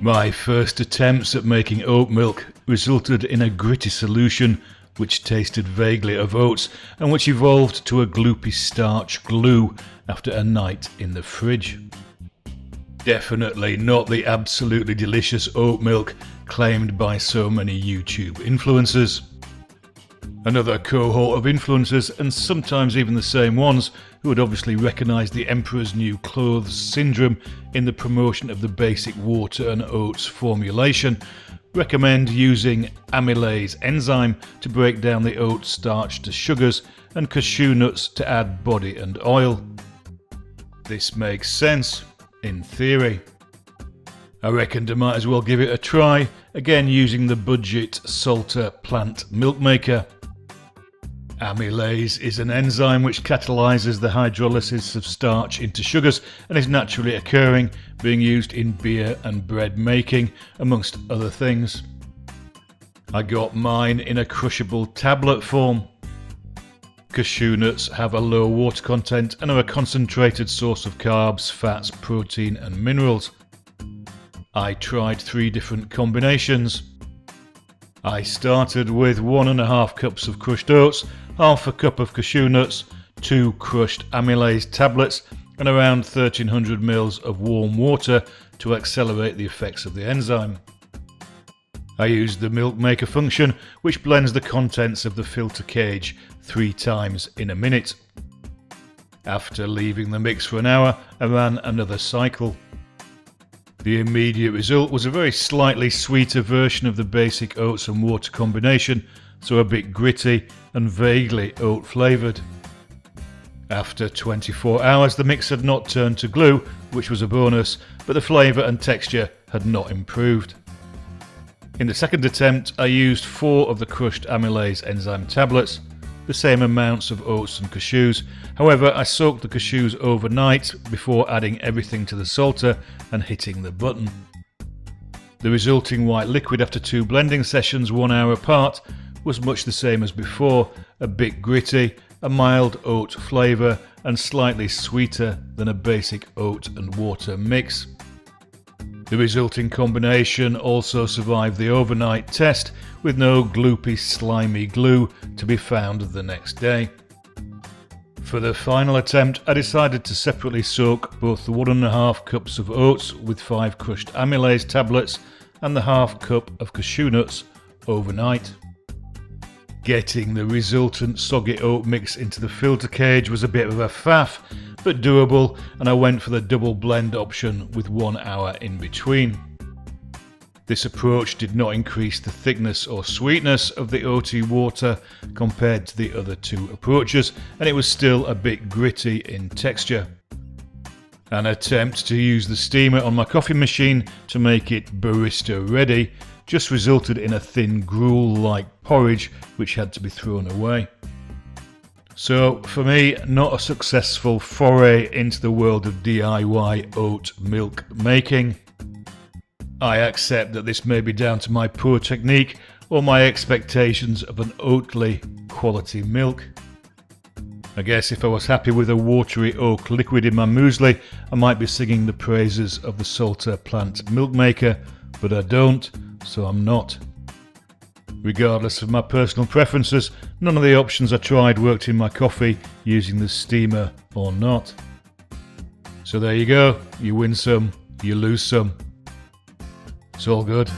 My first attempts at making oat milk resulted in a gritty solution which tasted vaguely of oats and which evolved to a gloopy starch glue after a night in the fridge. Definitely not the absolutely delicious oat milk claimed by so many YouTube influencers. Another cohort of influencers, and sometimes even the same ones, who would obviously recognise the Emperor's New Clothes syndrome in the promotion of the basic water and oats formulation, recommend using amylase enzyme to break down the oat starch to sugars and cashew nuts to add body and oil. This makes sense, in theory. I reckoned I might as well give it a try, again using the budget Salter plant milk maker. Amylase is an enzyme which catalyses the hydrolysis of starch into sugars and is naturally occurring, being used in beer and bread making, amongst other things. I got mine in a crushable tablet form. Cashew nuts have a low water content and are a concentrated source of carbs, fats, protein and minerals. I tried 3 different combinations. I started with 1.5 cups of crushed oats, half a cup of cashew nuts, 2 crushed amylase tablets and around 1300 ml of warm water to accelerate the effects of the enzyme. I used the milk maker function, which blends the contents of the filter cage 3 times in a minute. After leaving the mix for an hour, I ran another cycle. The immediate result was a very slightly sweeter version of the basic oats and water combination, so a bit gritty and vaguely oat flavoured. After 24 hours the mix had not turned to glue, which was a bonus, but the flavour and texture had not improved. In the second attempt I used 4 of the crushed amylase enzyme tablets, the same amounts of oats and cashews. However, I soaked the cashews overnight before adding everything to the salter and hitting the button. The resulting white liquid after 2 blending sessions 1 hour apart was much the same as before, a bit gritty, a mild oat flavour and slightly sweeter than a basic oat and water mix. The resulting combination also survived the overnight test with no gloopy slimy glue to be found the next day. For the final attempt I decided to separately soak both the 1.5 cups of oats with 5 crushed amylase tablets and the half cup of cashew nuts overnight. Getting the resultant soggy oat mix into the filter cage was a bit of a faff, but doable, and I went for the double blend option with 1 hour in between. This approach did not increase the thickness or sweetness of the oaty water compared to the other 2 approaches, and it was still a bit gritty in texture. An attempt to use the steamer on my coffee machine to make it barista ready just resulted in a thin gruel-like porridge which had to be thrown away. So for me, not a successful foray into the world of DIY oat milk making. I accept that this may be down to my poor technique or my expectations of an Oatly quality milk. I guess if I was happy with a watery oat liquid in my muesli, I might be singing the praises of the Salter plant milk maker, but I don't, so I'm not. Regardless of my personal preferences, none of the options I tried worked in my coffee using the steamer or not. So there you go, you win some, you lose some. It's all good.